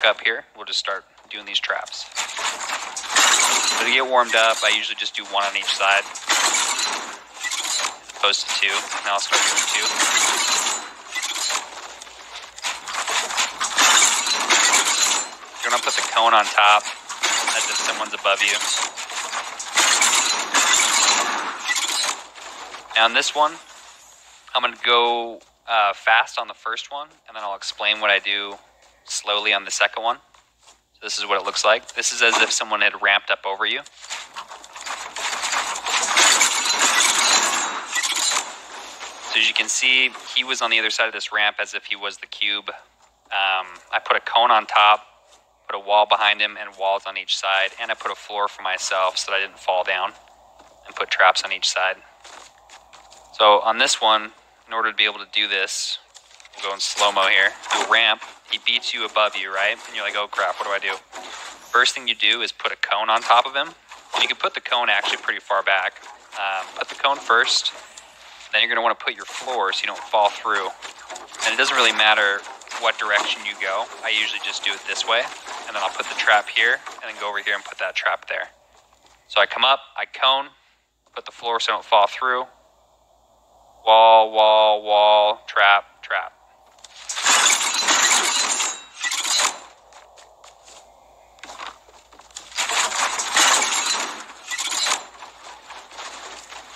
up here, we'll just start doing these traps. So to get warmed up, I usually just do one on each side, as opposed to two. Now I'll start doing two. You're gonna put the cone on top, as if someone's above you. Now on this one, I'm gonna go fast on the first one, and then I'll explain what I do slowly on the second one. So this is what it looks like. This is as if someone had ramped up over you. So as you can see, he was on the other side of this ramp as if he was the cube. I put a cone on top, put a wall behind him, and walls on each side, and I put a floor for myself so that I didn't fall down, and put traps on each side. So on this one, in order to be able to do this, we'll go in slow-mo here. Do a ramp. He beats you above you, right? And you're like, oh crap, what do I do? First thing you do is put a cone on top of him. And you can put the cone actually pretty far back. Put the cone first. Then you're going to want to put your floor so you don't fall through. And it doesn't really matter what direction you go. I usually just do it this way. And then I'll put the trap here, and then go over here and put that trap there. So I come up, I cone, put the floor so I don't fall through. Wall, wall, wall, trap, trap.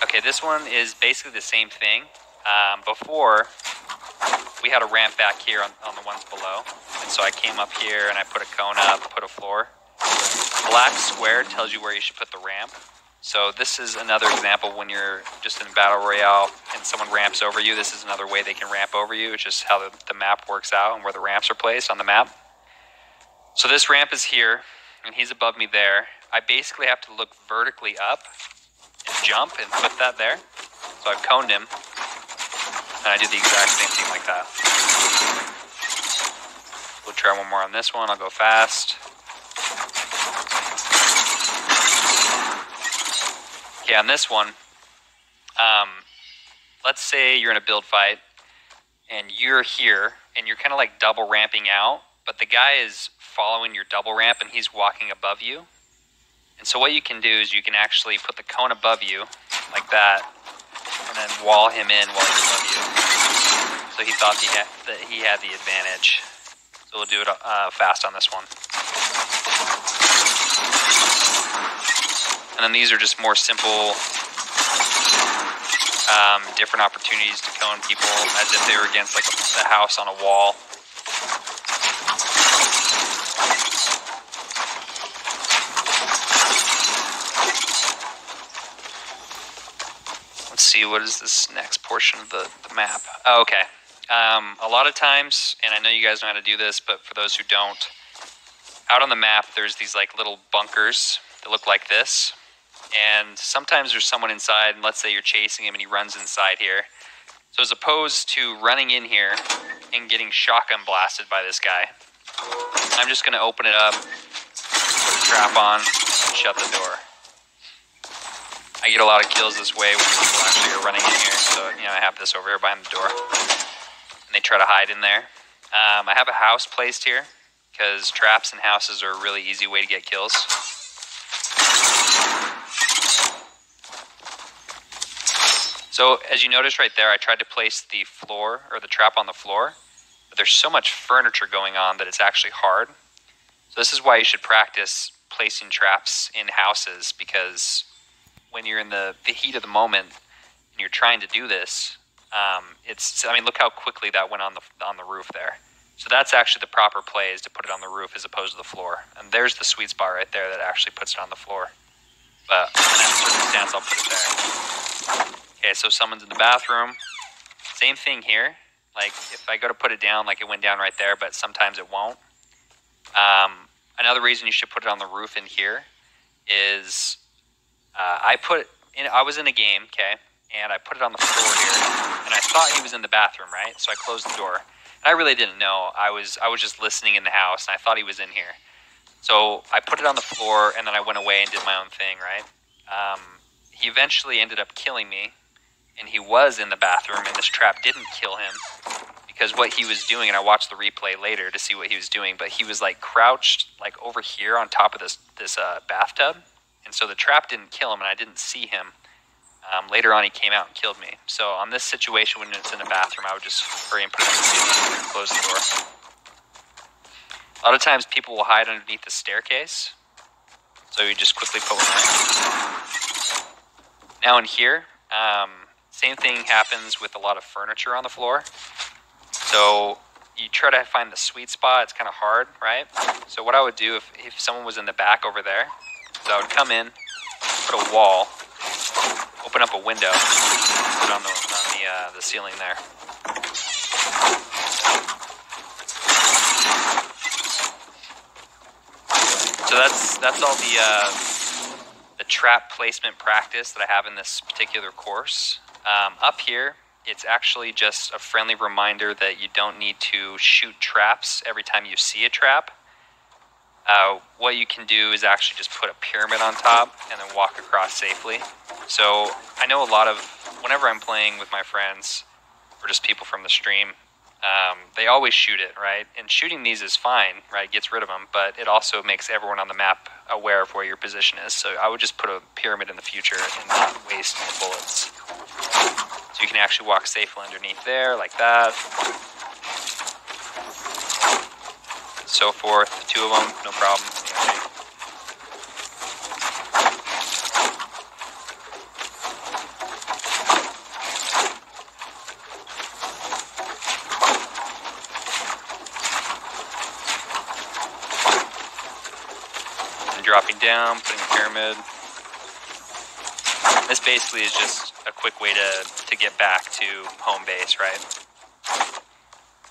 Okay, this one is basically the same thing. Before, we had a ramp back here on the ones below. And so I came up here and I put a cone up, put a floor. Black square tells you where you should put the ramp. So this is another example when you're just in Battle Royale and someone ramps over you. This is another way they can ramp over you. It's just how the map works out and where the ramps are placed on the map. So this ramp is here, and he's above me there. I basically have to look vertically up and jump and put that there. So I've coned him, and I do the exact same thing like that. We'll try one more on this one. I'll go fast. Okay, on this one, let's say you're in a build fight, and you're here, and you're kind of like double ramping out, but the guy is following your double ramp, and he's walking above you. And so what you can do is you can actually put the cone above you, like that, and then wall him in while he's above you. So he thought that he had the advantage. So we'll do it fast on this one. And then these are just more simple, different opportunities to cone people as if they were against like a house on a wall. Let's see, what is this next portion of the map? Oh, okay. A lot of times, and I know you guys know how to do this, but for those who don't, out on the map there's these like little bunkers that look like this. And sometimes there's someone inside, and let's say you're chasing him and he runs inside here. So as opposed to running in here and getting shotgun blasted by this guy, I'm just going to open it up, put a trap on, and shut the door. I get a lot of kills this way when people actually are running in here. So, you know, I have this over here behind the door. And they try to hide in there. I have a house placed here, because traps and houses are a really easy way to get kills. So as you notice right there, I tried to place the floor or the trap on the floor, but there's so much furniture going on that it's actually hard. So this is why you should practice placing traps in houses, because when you're in the heat of the moment and you're trying to do this, I mean, look how quickly that went on the roof there. So that's actually the proper play, is to put it on the roof as opposed to the floor. And there's the sweet spot right there that actually puts it on the floor. But in that circumstance, I'll put it there. Okay, so someone's in the bathroom. Same thing here. Like, if I go to put it down, like it went down right there, but sometimes it won't. Another reason you should put it on the roof in here is I was in a game, okay, and I put it on the floor here, and I thought he was in the bathroom, right? So I closed the door. And I really didn't know. I was just listening in the house, and I thought he was in here. So I put it on the floor, and then I went away and did my own thing, right? He eventually ended up killing me, and he was in the bathroom, and this trap didn't kill him because what he was doing, and I watched the replay later to see what he was doing, but he was like crouched like over here on top of this bathtub, and so the trap didn't kill him, and I didn't see him. Later on, he came out and killed me. So on this situation, when it's in a bathroom, I would just hurry and put it on the ceiling and close the door. A lot of times, people will hide underneath the staircase, so you just quickly put one there. Now in here, same thing happens with a lot of furniture on the floor. So you try to find the sweet spot. It's kind of hard, right? So what I would do if someone was in the back over there, is I would come in, put a wall, open up a window, put it on the ceiling there. So that's all the trap placement practice that I have in this particular course. Up here, it's actually just a friendly reminder that you don't need to shoot traps every time you see a trap. What you can do is actually just put a pyramid on top and then walk across safely. So I know whenever I'm playing with my friends or just people from the stream, they always shoot it, right? And shooting these is fine, right? It gets rid of them, but it also makes everyone on the map aware of where your position is. So I would just put a pyramid in the future and not waste the bullets. So you can actually walk safely underneath there, like that. So forth, 2 of them, no problem. And dropping down, putting a pyramid. This basically is just a quick way to get back to home base, right?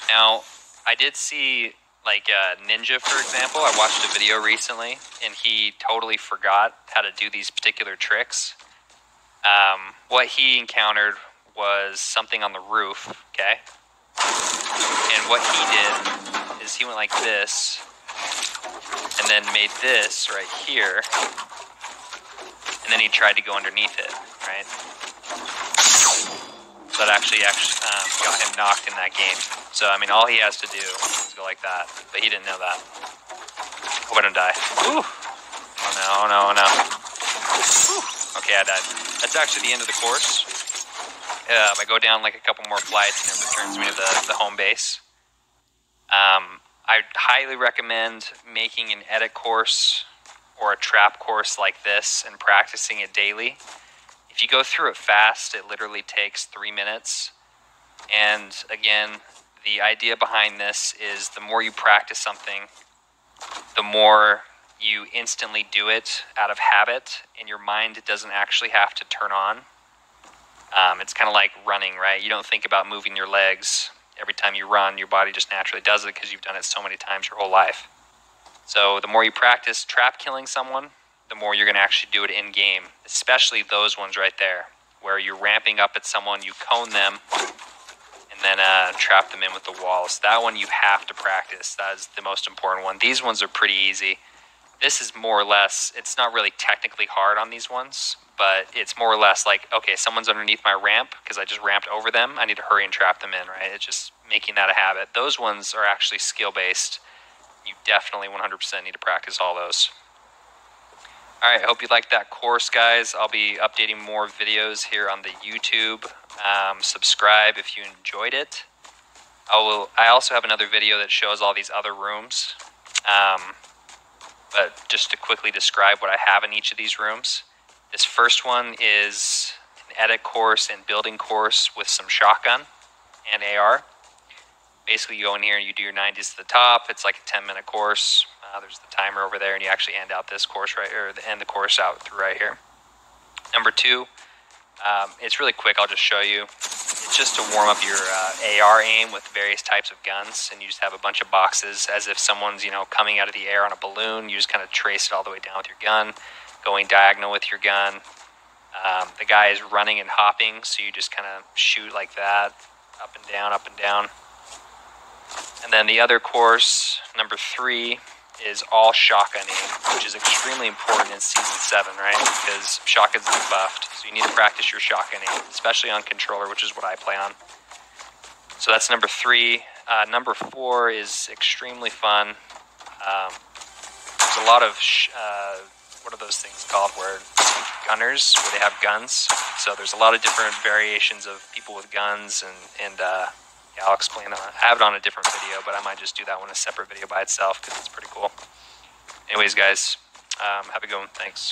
Now, I did see like Ninja, for example. I watched a video recently, and he totally forgot how to do these particular tricks. What he encountered was something on the roof, okay? And what he did is he went like this, and then made this right here, and then he tried to go underneath it, right? So that actually got him knocked in that game. So, I mean, all he has to do is go like that, but he didn't know that. Hope I don't die. Ooh. Oh no, oh no, oh no. Whew. Okay, I died. That's actually the end of the course. I go down like a couple more flights and it returns me to the home base. I highly recommend making an edit course or a trap course like this and practicing it daily. If you go through it fast, it literally takes 3 minutes. And again, the idea behind this is the more you practice something, the more you instantly do it out of habit, and your mind doesn't actually have to turn on. It's kind of like running, right? You don't think about moving your legs. Every time you run, your body just naturally does it because you've done it so many times your whole life. So the more you practice trap killing someone, the more you're going to actually do it in-game, especially those ones right there, where you're ramping up at someone, you cone them, and then trap them in with the walls. That one you have to practice. That is the most important one. These ones are pretty easy. This is more or less, it's not really technically hard on these ones, but it's more or less like, okay, someone's underneath my ramp because I just ramped over them. I need to hurry and trap them in, right? It's just making that a habit. Those ones are actually skill-based. You definitely 100% need to practice all those. All right, I hope you liked that course, guys. I'll be updating more videos here on the YouTube. Subscribe if you enjoyed it. I also have another video that shows all these other rooms. But just to quickly describe what I have in each of these rooms. This first one is an edit course and building course with some shotgun and AR. Basically, you go in here and you do your 90s to the top. It's like a 10-minute course. There's the timer over there, and you actually end out this course right here, or end the course out through right here. Number 2, it's really quick. I'll just show you. It's just to warm up your AR aim with various types of guns, and you just have a bunch of boxes as if someone's, coming out of the air on a balloon. You just kind of trace it all the way down with your gun, going diagonal with your gun. The guy is running and hopping, so you just kind of shoot like that, up and down, up and down. And then the other course, number 3, is all shotgun aim, which is extremely important in Season 7, right? Because shotguns are buffed, so you need to practice your shotgun aim, especially on controller, which is what I play on. So that's number 3. Number 4 is extremely fun. There's a lot of, what are those things called, where gunners, where they have guns. So there's a lot of different variations of people with guns, and yeah, I'll explain that. I have it on a different video, but I might just do that one a separate video by itself because it's pretty cool. Anyways, guys, have a good one. Thanks.